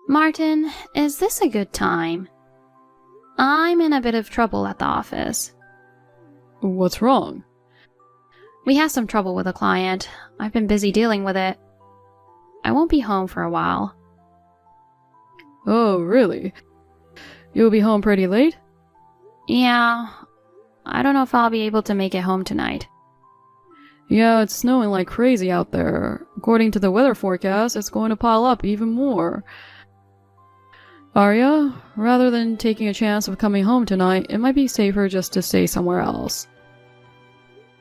Martin, is this a good time? I'm in a bit of trouble at the office. What's wrong? We have some trouble with a client. I've been busy dealing with it. I won't be home for a while. Oh, really? You'll be home pretty late? Yeah, I don't know if I'll be able to make it home tonight. Yeah, it's snowing like crazy out there. According to the weather forecast, it's going to pile up even more. Arya, rather than taking a chance of coming home tonight, it might be safer just to stay somewhere else.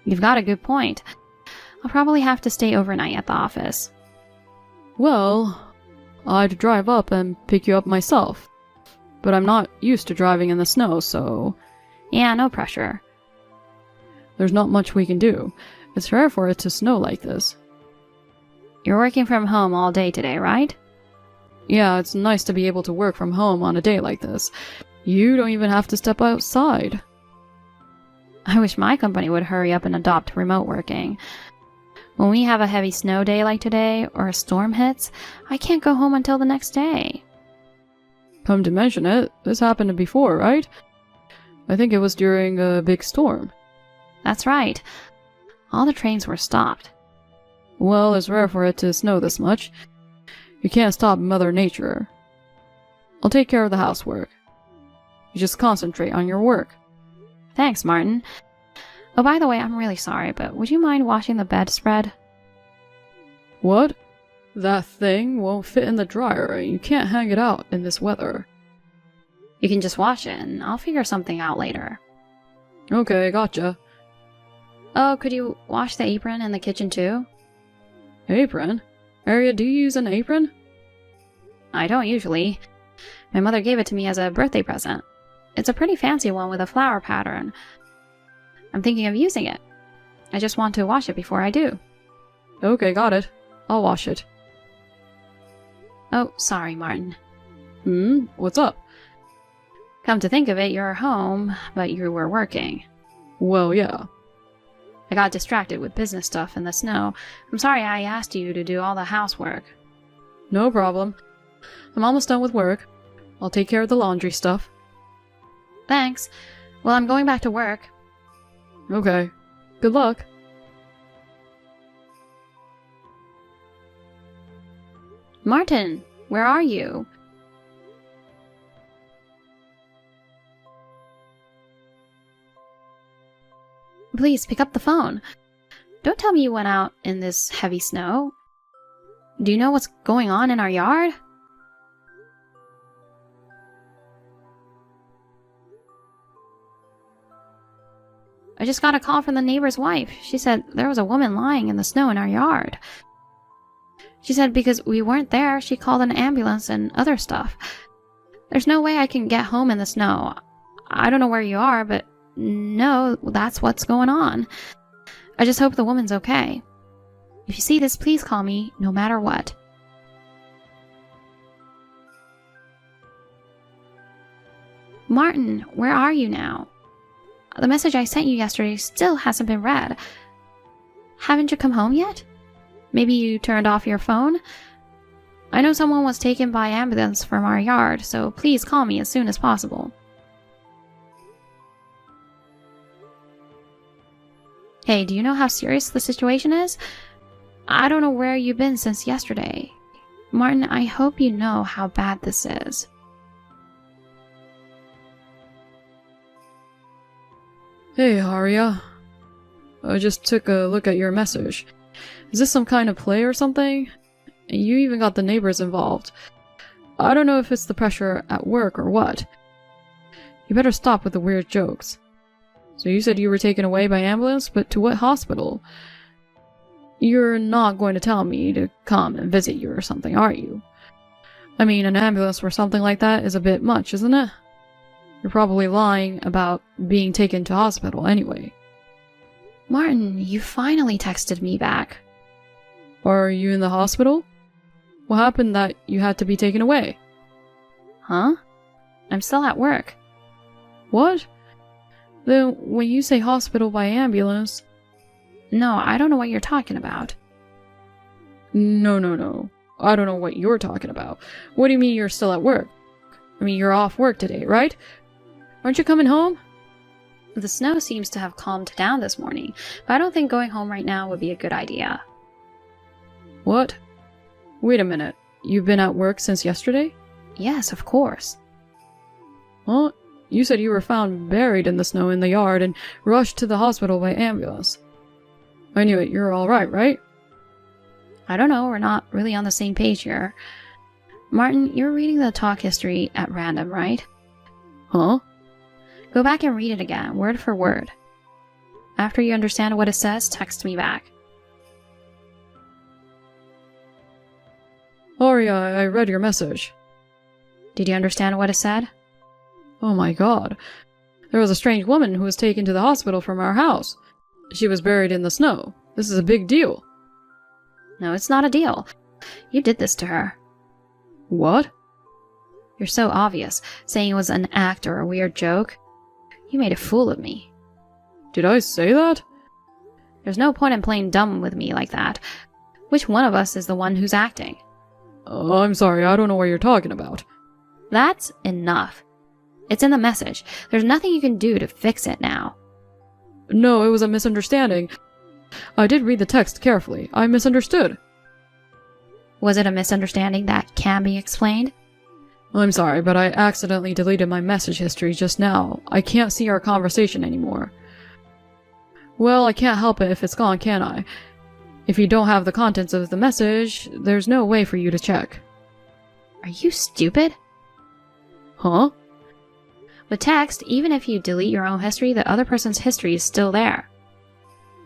You've got a good point. I'll probably have to stay overnight at the office. Well, I'd drive up and pick you up myself. But I'm not used to driving in the snow, so... Yeah, no pressure. There's not much we can do. It's rare for it to snow like this. You're working from home all day today, right? Yeah, it's nice to be able to work from home on a day like this. You don't even have to step outside. I wish my company would hurry up and adopt remote working. When we have a heavy snow day like today, or a storm hits, I can't go home until the next day. Come to mention it, this happened before, right? I think it was during a big storm. That's right. All the trains were stopped. Well, it's rare for it to snow this much. You can't stop Mother Nature. I'll take care of the housework. You just concentrate on your work. Thanks, Martin. Oh, by the way, I'm really sorry, but would you mind washing the bedspread? What? That thing won't fit in the dryer. You can't hang it out in this weather. You can just wash it, and I'll figure something out later. Okay, gotcha. Oh, could you wash the apron in the kitchen too? Apron? Arya, do you use an apron? I don't usually. My mother gave it to me as a birthday present. It's a pretty fancy one with a flower pattern. I'm thinking of using it. I just want to wash it before I do. Okay, got it. I'll wash it. Oh, sorry, Martin. What's up? Come to think of it, you're home, but you were working. Well, yeah. I got distracted with business stuff in the snow. I'm sorry I asked you to do all the housework. No problem. I'm almost done with work. I'll take care of the laundry stuff. Thanks. Well, I'm going back to work. Okay. Good luck. Martin, where are you? Please pick up the phone. Don't tell me you went out in this heavy snow. Do you know what's going on in our yard? I just got a call from the neighbor's wife. She said there was a woman lying in the snow in our yard. She said because we weren't there, she called an ambulance and other stuff. There's no way I can get home in the snow. I don't know where you are, but no, that's what's going on. I just hope the woman's okay. If you see this, please call me, no matter what. Martin, where are you now? The message I sent you yesterday still hasn't been read. Haven't you come home yet? Maybe you turned off your phone? I know someone was taken by ambulance from our yard, so please call me as soon as possible. Hey, do you know how serious the situation is? I don't know where you've been since yesterday. Martin, I hope you know how bad this is. Hey, Arya. I just took a look at your message. Is this some kind of play or something? You even got the neighbors involved. I don't know if it's the pressure at work or what. You better stop with the weird jokes. So you said you were taken away by ambulance, but to what hospital? You're not going to tell me to come and visit you or something, are you? I mean, an ambulance for something like that is a bit much, isn't it? You're probably lying about being taken to hospital anyway. Martin, you finally texted me back. Are you in the hospital? What happened that you had to be taken away? Huh? I'm still at work. What? Then when you say hospital by ambulance... No, I don't know what you're talking about. No. I don't know what you're talking about. What do you mean you're still at work? I mean, you're off work today, right? Aren't you coming home? The snow seems to have calmed down this morning, but I don't think going home right now would be a good idea. What? Wait a minute. You've been at work since yesterday? Yes, of course. Well, you said you were found buried in the snow in the yard and rushed to the hospital by ambulance. I knew it. You're all right, right? I don't know, we're not really on the same page here. Martin, you're reading the talk history at random, right? Huh? Go back and read it again, word for word. After you understand what it says, text me back. Arya, I read your message. Did you understand what it said? Oh my god. There was a strange woman who was taken to the hospital from our house. She was buried in the snow. This is a big deal. No, it's not a deal. You did this to her. What? You're so obvious, saying it was an act or a weird joke. You made a fool of me. Did I say that? There's no point in playing dumb with me like that. Which one of us is the one who's acting? I'm sorry, I don't know what you're talking about. That's enough. It's in the message. There's nothing you can do to fix it now. No, it was a misunderstanding. I did read the text carefully. I misunderstood. Was it a misunderstanding that can be explained? I'm sorry, but I accidentally deleted my message history just now. I can't see our conversation anymore. Well, I can't help it if it's gone, can I? If you don't have the contents of the message, there's no way for you to check. Are you stupid? Huh? With text, even if you delete your own history, the other person's history is still there.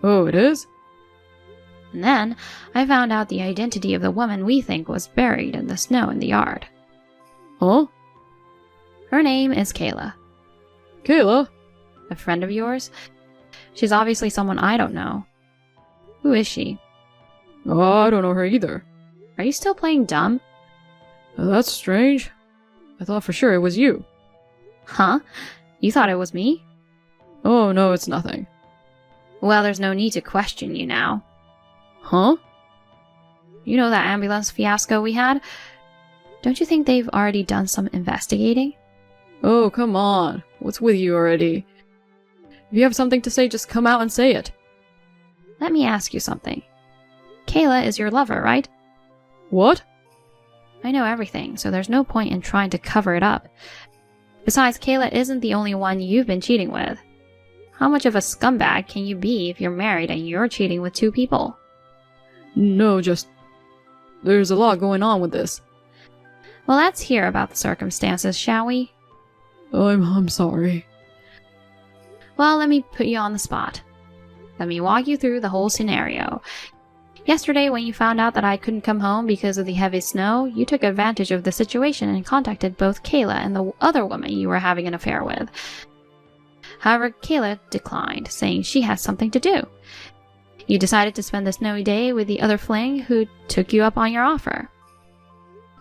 Oh, it is? And then, I found out the identity of the woman we think was buried in the snow in the yard. Huh? Her name is Kayla. Kayla? A friend of yours? She's obviously someone I don't know. Who is she? Oh, I don't know her either. Are you still playing dumb? That's strange. I thought for sure it was you. Huh? You thought it was me? Oh, no, it's nothing. Well, there's no need to question you now. Huh? You know that ambulance fiasco we had? Don't you think they've already done some investigating? Oh, come on. What's with you already? If you have something to say, just come out and say it. Let me ask you something. Kayla is your lover, right? What? I know everything, so there's no point in trying to cover it up. Besides, Kayla isn't the only one you've been cheating with. How much of a scumbag can you be if you're married and you're cheating with 2 people? No, just... There's a lot going on with this. Well, let's hear about the circumstances, shall we? I'm sorry. Well, let me put you on the spot. Let me walk you through the whole scenario. Yesterday, when you found out that I couldn't come home because of the heavy snow, you took advantage of the situation and contacted both Kayla and the other woman you were having an affair with. However, Kayla declined, saying she had something to do. You decided to spend the snowy day with the other fling who took you up on your offer.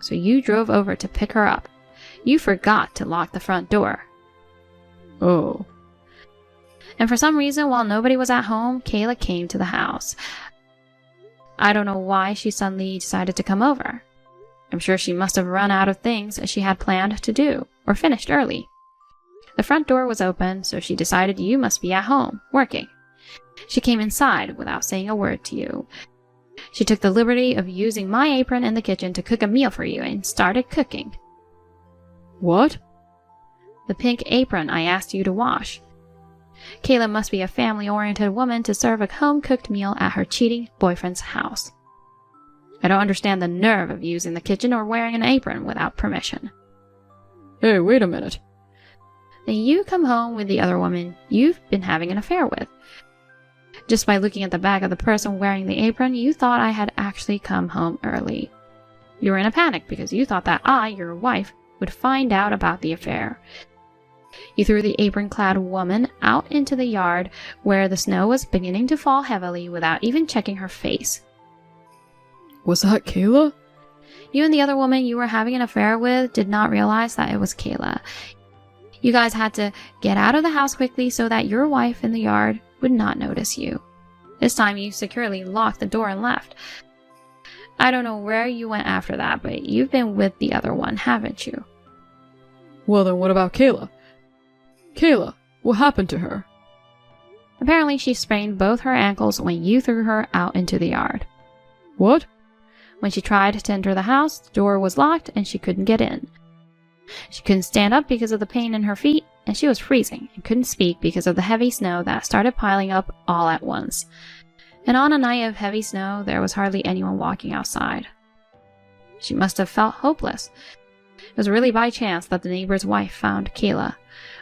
So you drove over to pick her up. You forgot to lock the front door. Oh. And for some reason, while nobody was at home, Kayla came to the house. I don't know why she suddenly decided to come over. I'm sure she must have run out of things she had planned to do, or finished early. The front door was open, so she decided you must be at home, working. She came inside without saying a word to you. She took the liberty of using my apron in the kitchen to cook a meal for you and started cooking. What? The pink apron I asked you to wash. Kayla must be a family-oriented woman to serve a home-cooked meal at her cheating boyfriend's house. I don't understand the nerve of using the kitchen or wearing an apron without permission. Hey, wait a minute. Then you come home with the other woman you've been having an affair with. Just by looking at the back of the person wearing the apron, you thought I had actually come home early. You were in a panic because you thought that I, your wife, would find out about the affair. You threw the apron-clad woman out into the yard where the snow was beginning to fall heavily without even checking her face. Was that Kayla? You and the other woman you were having an affair with did not realize that it was Kayla. You guys had to get out of the house quickly so that your wife in the yard would not notice you. This time you securely locked the door and left. I don't know where you went after that, but you've been with the other one, haven't you? Well then, what about Kayla? Kayla, what happened to her? Apparently she sprained both her ankles when you threw her out into the yard. What? When she tried to enter the house, the door was locked and she couldn't get in. She couldn't stand up because of the pain in her feet, and she was freezing and couldn't speak because of the heavy snow that started piling up all at once. And on a night of heavy snow, there was hardly anyone walking outside. She must have felt hopeless. It was really by chance that the neighbor's wife found Kayla.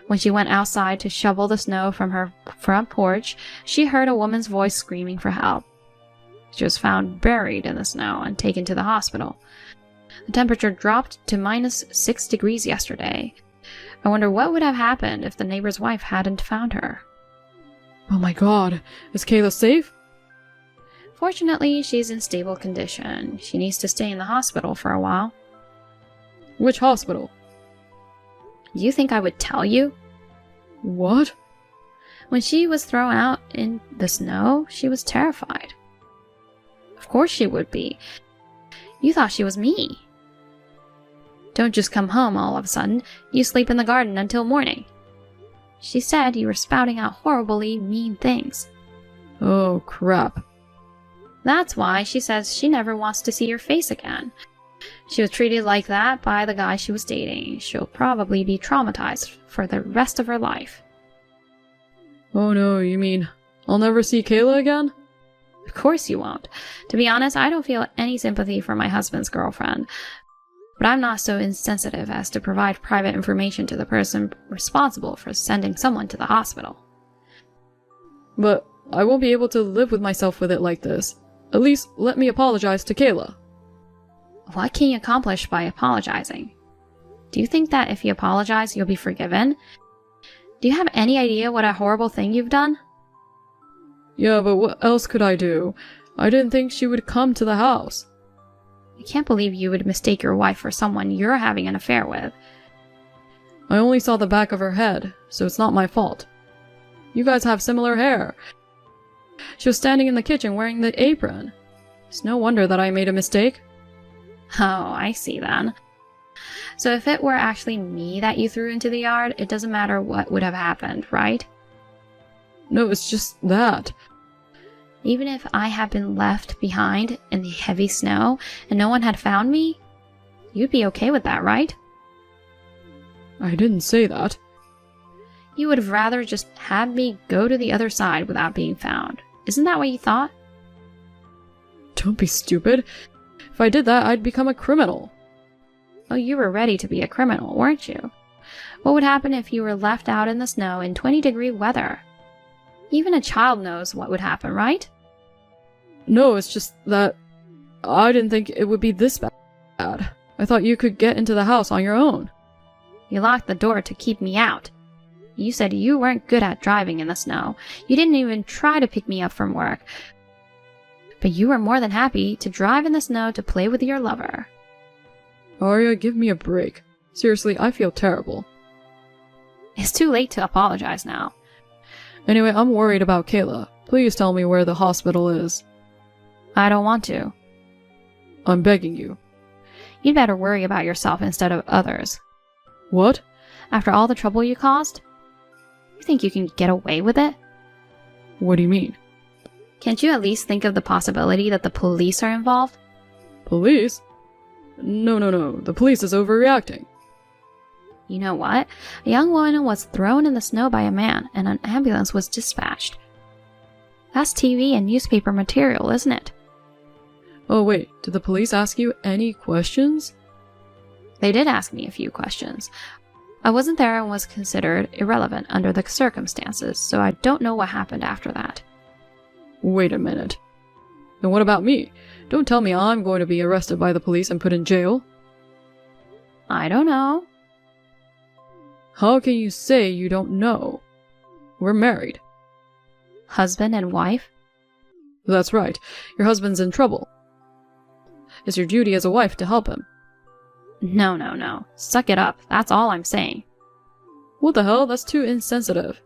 When she went outside to shovel the snow from her front porch, she heard a woman's voice screaming for help. She was found buried in the snow and taken to the hospital. The temperature dropped to -6 degrees yesterday. I wonder what would have happened if the neighbor's wife hadn't found her. Oh my god, is Kayla safe? Fortunately, she's in stable condition. She needs to stay in the hospital for a while. Which hospital? Do you think I would tell you? What? When she was thrown out in the snow, she was terrified. Of course she would be. You thought she was me. Don't just come home all of a sudden. You sleep in the garden until morning. She said you were spouting out horribly mean things. Oh, crap. That's why she says she never wants to see your face again. She was treated like that by the guy she was dating. She'll probably be traumatized for the rest of her life. Oh no, you mean I'll never see Kayla again? Of course you won't. To be honest, I don't feel any sympathy for my husband's girlfriend. But I'm not so insensitive as to provide private information to the person responsible for sending someone to the hospital. But I won't be able to live with myself with it like this. At least let me apologize to Kayla. What can you accomplish by apologizing? Do you think that if you apologize, you'll be forgiven? Do you have any idea what a horrible thing you've done? Yeah, but what else could I do? I didn't think she would come to the house. I can't believe you would mistake your wife for someone you're having an affair with. I only saw the back of her head, so it's not my fault. You guys have similar hair. She was standing in the kitchen wearing the apron. It's no wonder that I made a mistake. Oh, I see then. So if it were actually me that you threw into the yard, it doesn't matter what would have happened, right? No, it's just that. Even if I had been left behind in the heavy snow and no one had found me, you'd be okay with that, right? I didn't say that. You would have rather just had me go to the other side without being found. Isn't that what you thought? Don't be stupid. If I did that, I'd become a criminal. Oh, you were ready to be a criminal, weren't you? What would happen if you were left out in the snow in 20-degree weather? Even a child knows what would happen, right? No, it's just that I didn't think it would be this bad. I thought you could get into the house on your own. You locked the door to keep me out. You said you weren't good at driving in the snow. You didn't even try to pick me up from work. But you were more than happy to drive in the snow to play with your lover. Arya, give me a break. Seriously, I feel terrible. It's too late to apologize now. Anyway, I'm worried about Kayla. Please tell me where the hospital is. I don't want to. I'm begging you. You'd better worry about yourself instead of others. What? After all the trouble you caused? You think you can get away with it? What do you mean? Can't you at least think of the possibility that the police are involved? Police? No. The police is overreacting. You know what? A young woman was thrown in the snow by a man, and an ambulance was dispatched. That's TV and newspaper material, isn't it? Oh wait, did the police ask you any questions? They did ask me a few questions. I wasn't there and was considered irrelevant under the circumstances, so I don't know what happened after that. Wait a minute. Then what about me? Don't tell me I'm going to be arrested by the police and put in jail. I don't know. How can you say you don't know? We're married. Husband and wife? That's right. Your husband's in trouble. It's your duty as a wife to help him. No. Suck it up. That's all I'm saying. What the hell? That's too insensitive.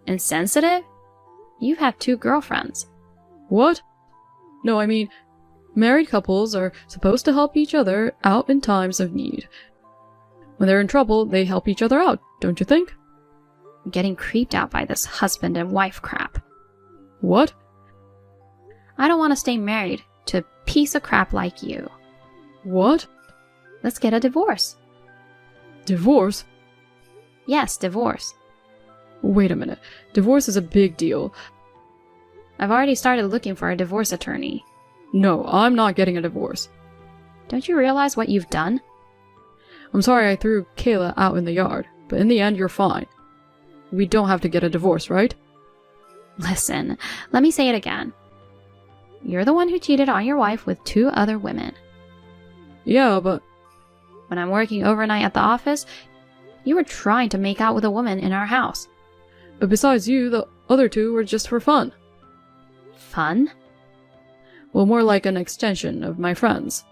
Insensitive? You've had 2 girlfriends. What? No, I mean, Married couples are supposed to help each other out in times of need. When they're in trouble, they help each other out, don't you think? I'm getting creeped out by this husband and wife crap. What? I don't want to stay married to a piece of crap like you. What? Let's get a divorce. Divorce? Yes, divorce. Wait a minute. Divorce is a big deal. I've already started looking for a divorce attorney. No, I'm not getting a divorce. Don't you realize what you've done? I'm sorry I threw Kayla out in the yard, but in the end, you're fine. We don't have to get a divorce, right? Listen, let me say it again. You're the one who cheated on your wife with 2 other women. Yeah, but... When I'm working overnight at the office, you were trying to make out with a woman in our house. But besides you, the other 2 were just for fun. Fun? Well, more like an extension of my friends.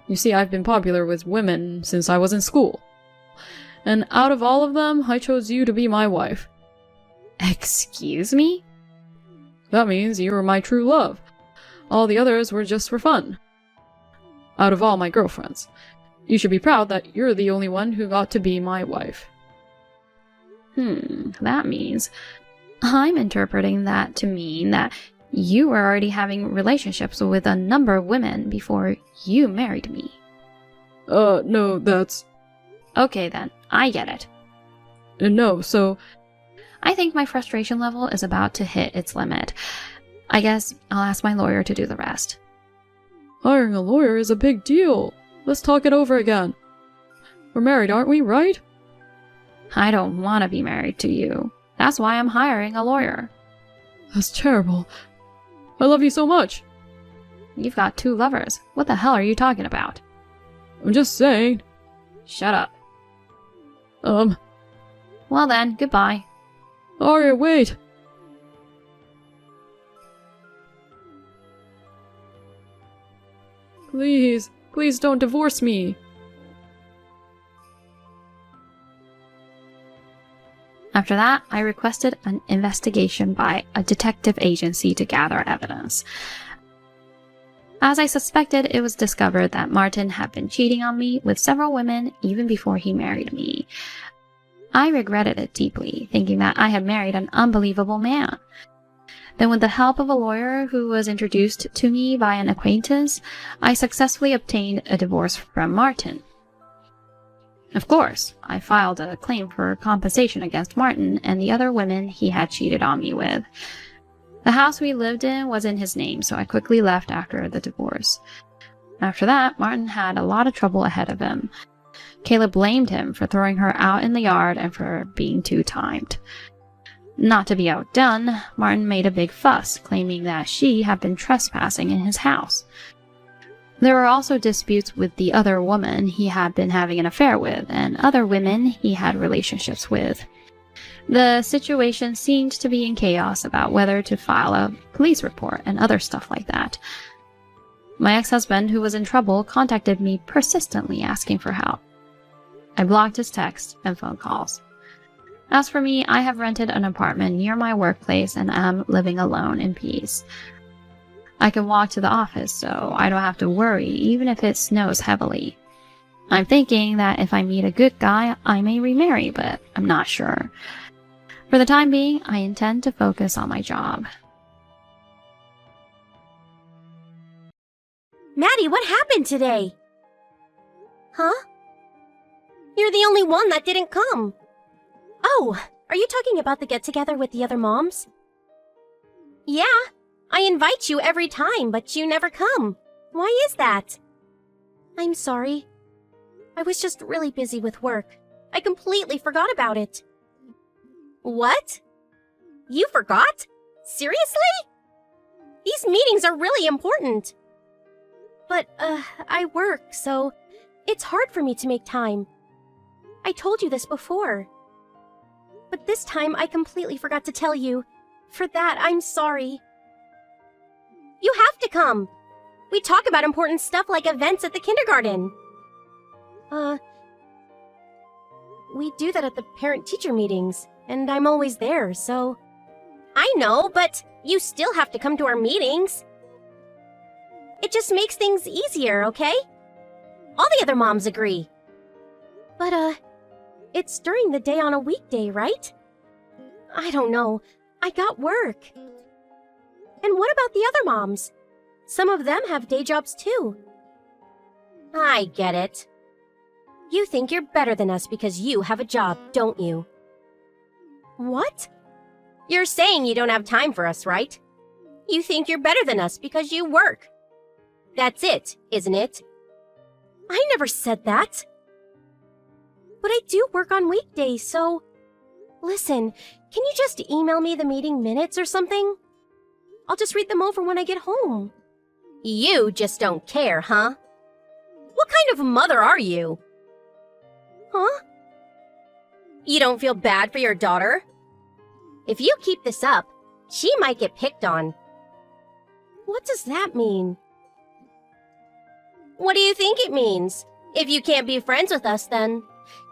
You see, I've been popular with women since I was in school. And out of all of them, I chose you to be my wife. Excuse me? That means you were my true love. All the others were just for fun. Out of all my girlfriends. You should be proud that you're the only one who got to be my wife. That means... I'm interpreting that to mean that you were already having relationships with a number of women before you married me. No, that's... Okay then, I get it. No, so... I think my frustration level is about to hit its limit. I guess I'll ask my lawyer to do the rest. Hiring a lawyer is a big deal. Let's talk it over again. We're married, aren't we, right? I don't want to be married to you. That's why I'm hiring a lawyer. That's terrible. I love you so much. You've got 2 lovers. What the hell are you talking about? I'm just saying. Shut up. Well then, goodbye. Arya, wait! Please, please don't divorce me. After that, I requested an investigation by a detective agency to gather evidence. As I suspected, it was discovered that Martin had been cheating on me with several women even before he married me. I regretted it deeply, thinking that I had married an unbelievable man. Then with the help of a lawyer who was introduced to me by an acquaintance, I successfully obtained a divorce from Martin. Of course, I filed a claim for compensation against Martin and the other women he had cheated on me with. The house we lived in was in his name, so I quickly left after the divorce. After that, Martin had a lot of trouble ahead of him. Kayla blamed him for throwing her out in the yard and for being two-timed. Not to be outdone, Martin made a big fuss, claiming that she had been trespassing in his house. There were also disputes with the other woman he had been having an affair with, and other women he had relationships with. The situation seemed to be in chaos about whether to file a police report and other stuff like that. My ex-husband, who was in trouble, contacted me persistently asking for help. I blocked his texts and phone calls. As for me, I have rented an apartment near my workplace and am living alone in peace. I can walk to the office, so I don't have to worry even if it snows heavily. I'm thinking that if I meet a good guy, I may remarry, but I'm not sure. For the time being, I intend to focus on my job. Maddie, what happened today? Huh? You're the only one that didn't come. Oh, are you talking about the get-together with the other moms? Yeah, I invite you every time, but you never come. Why is that? I'm sorry. I was just really busy with work. I completely forgot about it. What? You forgot? Seriously? These meetings are really important. But, I work, so it's hard for me to make time. I told you this before. But this time, I completely forgot to tell you. For that, I'm sorry. You have to come! We talk about important stuff like events at the kindergarten. We do that at the parent-teacher meetings, and I'm always there, so... I know, but you still have to come to our meetings. It just makes things easier, okay? All the other moms agree. But, it's during the day on a weekday, right? I don't know. I got work. And what about the other moms? Some of them have day jobs too. I get it. You think you're better than us because you have a job, don't you? What? You're saying you don't have time for us, right? You think you're better than us because you work. That's it, isn't it? I never said that. But I do work on weekdays, so... Listen, can you just email me the meeting minutes or something? I'll just read them over when I get home. You just don't care, huh? What kind of mother are you? Huh? You don't feel bad for your daughter? If you keep this up, she might get picked on. What does that mean? What do you think it means? If you can't be friends with us, then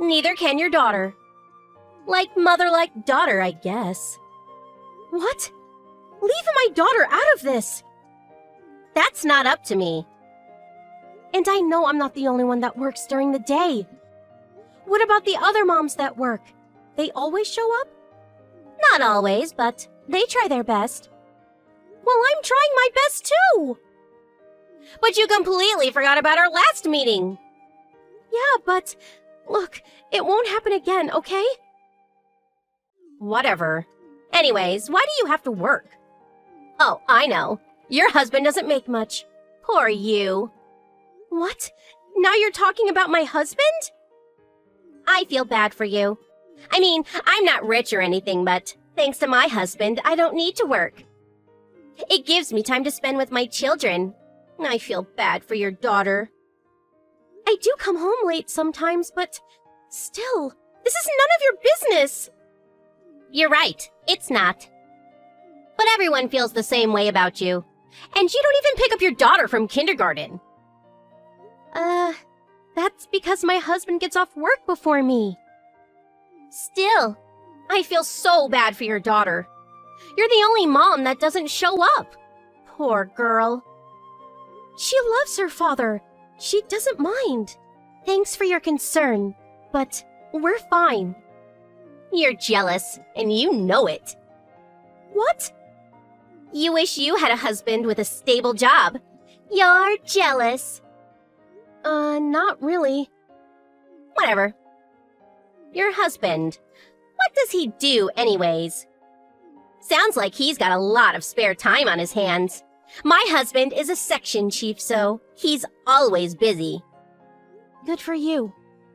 neither can your daughter. Like mother, like daughter, I guess. What? Leave my daughter out of this! That's not up to me. And I know I'm not the only one that works during the day. What about the other moms that work? They always show up? Not always, but they try their best. Well, I'm trying my best too! But you completely forgot about our last meeting. Yeah, but look, it won't happen again, okay? Whatever. Anyways, why do you have to work? Oh, I know. Your husband doesn't make much. Poor you. What? Now you're talking about my husband? I feel bad for you. I mean, I'm not rich or anything, but thanks to my husband, I don't need to work. It gives me time to spend with my children. I feel bad for your daughter. I do come home late sometimes, but still, this is none of your business. You're right, it's not. But everyone feels the same way about you. And you don't even pick up your daughter from kindergarten. That's because my husband gets off work before me. Still, I feel so bad for your daughter. You're the only mom that doesn't show up. Poor girl. She loves her father. She doesn't mind. Thanks for your concern, but we're fine. You're jealous, and you know it. What? You wish you had a husband with a stable job. You're jealous. Not really. Whatever. Your husband. What does he do anyways? Sounds like he's got a lot of spare time on his hands. My husband is a section chief, so he's always busy. Good for you.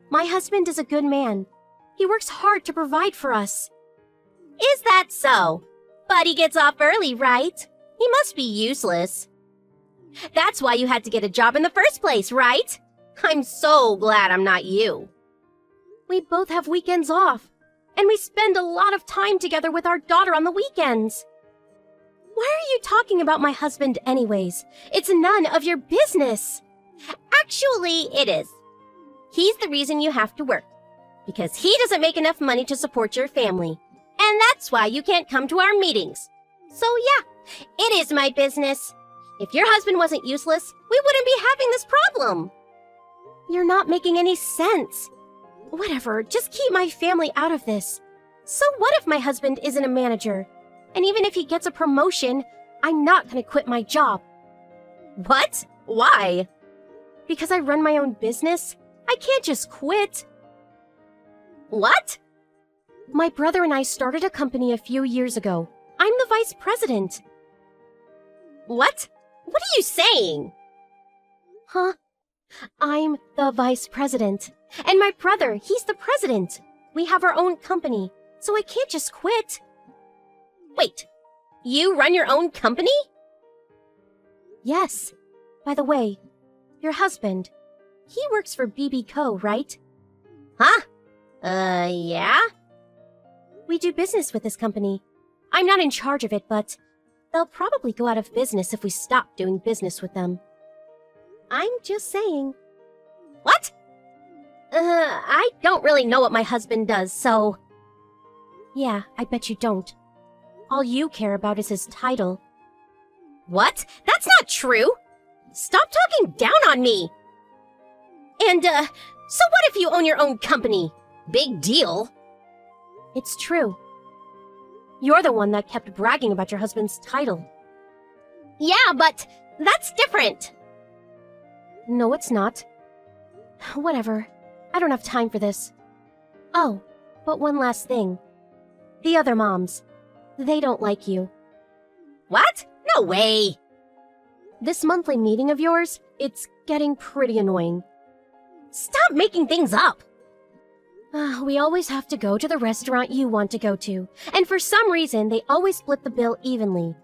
My husband is a good man. He works hard to provide for us. Is that so? But he gets off early, right? He must be useless. That's why you had to get a job in the first place, right? I'm so glad I'm not you. We both have weekends off, and we spend a lot of time together with our daughter on the weekends. Why are you talking about my husband anyways? It's none of your business. Actually, it is. He's the reason you have to work, because he doesn't make enough money to support your family. And that's why you can't come to our meetings. So yeah, it is my business. If your husband wasn't useless, we wouldn't be having this problem. You're not making any sense. Whatever, just keep my family out of this. So what if my husband isn't a manager? And even if he gets a promotion, I'm not gonna quit my job. What? Why? Because I run my own business. I can't just quit. What? My brother and I started a company a few years ago. I'm the vice president. What? What are you saying? Huh? I'm the vice president. And my brother, he's the president. We have our own company, so I can't just quit. Wait, you run your own company? Yes. By the way, your husband, he works for BB Co., right? Huh? Yeah? We do business with this company. I'm not in charge of it, but they'll probably go out of business if we stop doing business with them. I'm just saying. What? I don't really know what my husband does, so... Yeah, I bet you don't. All you care about is his title. What? That's not true! Stop talking down on me! And, so what if you own your own company? Big deal. It's true. You're the one that kept bragging about your husband's title. Yeah, but that's different. No, it's not. Whatever. I don't have time for this. Oh, but one last thing. The other moms. They don't like you. What? No way! This monthly meeting of yours, it's getting pretty annoying. Stop making things up! We always have to go to the restaurant you want to go to, and for some reason, they always split the bill evenly.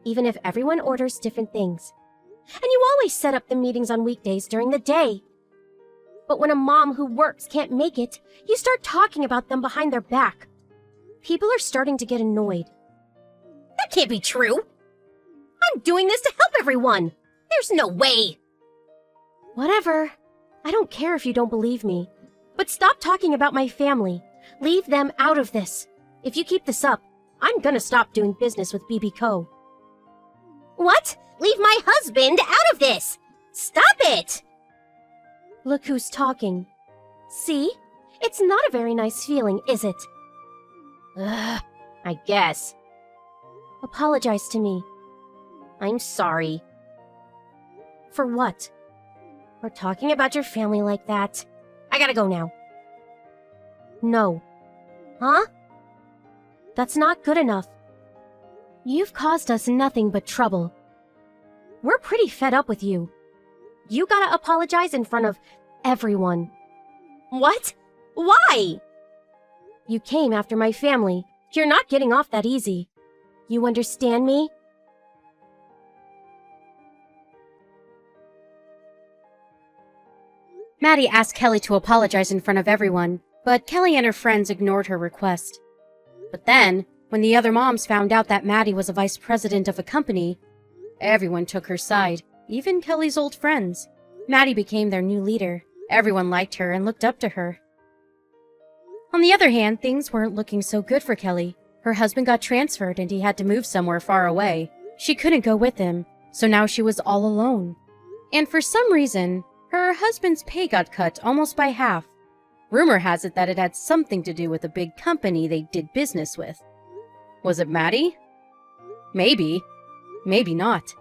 Even if everyone orders different things. And you always set up the meetings on weekdays during the day. But when a mom who works can't make it, you start talking about them behind their back. People are starting to get annoyed. That can't be true! I'm doing this to help everyone! There's no way! Whatever. I don't care if you don't believe me. But stop talking about my family. Leave them out of this. If you keep this up, I'm gonna stop doing business with BB Co. What? Leave my husband out of this! Stop it! Look who's talking. See? It's not a very nice feeling, is it? Ugh, I guess. Apologize to me. I'm sorry. For what? For talking about your family like that. I gotta go now. No. Huh? That's not good enough. You've caused us nothing but trouble. We're pretty fed up with you. You gotta apologize in front of everyone. What? Why? You came after my family. You're not getting off that easy. You understand me? Maddie asked Kelly to apologize in front of everyone, but Kelly and her friends ignored her request. But then, when the other moms found out that Maddie was a vice president of a company, everyone took her side, even Kelly's old friends. Maddie became their new leader. Everyone liked her and looked up to her. On the other hand, things weren't looking so good for Kelly. Her husband got transferred and he had to move somewhere far away. She couldn't go with him, so now she was all alone. And for some reason, her husband's pay got cut almost by half. Rumor has it that it had something to do with a big company they did business with. Was it Maddie? Maybe. Maybe not.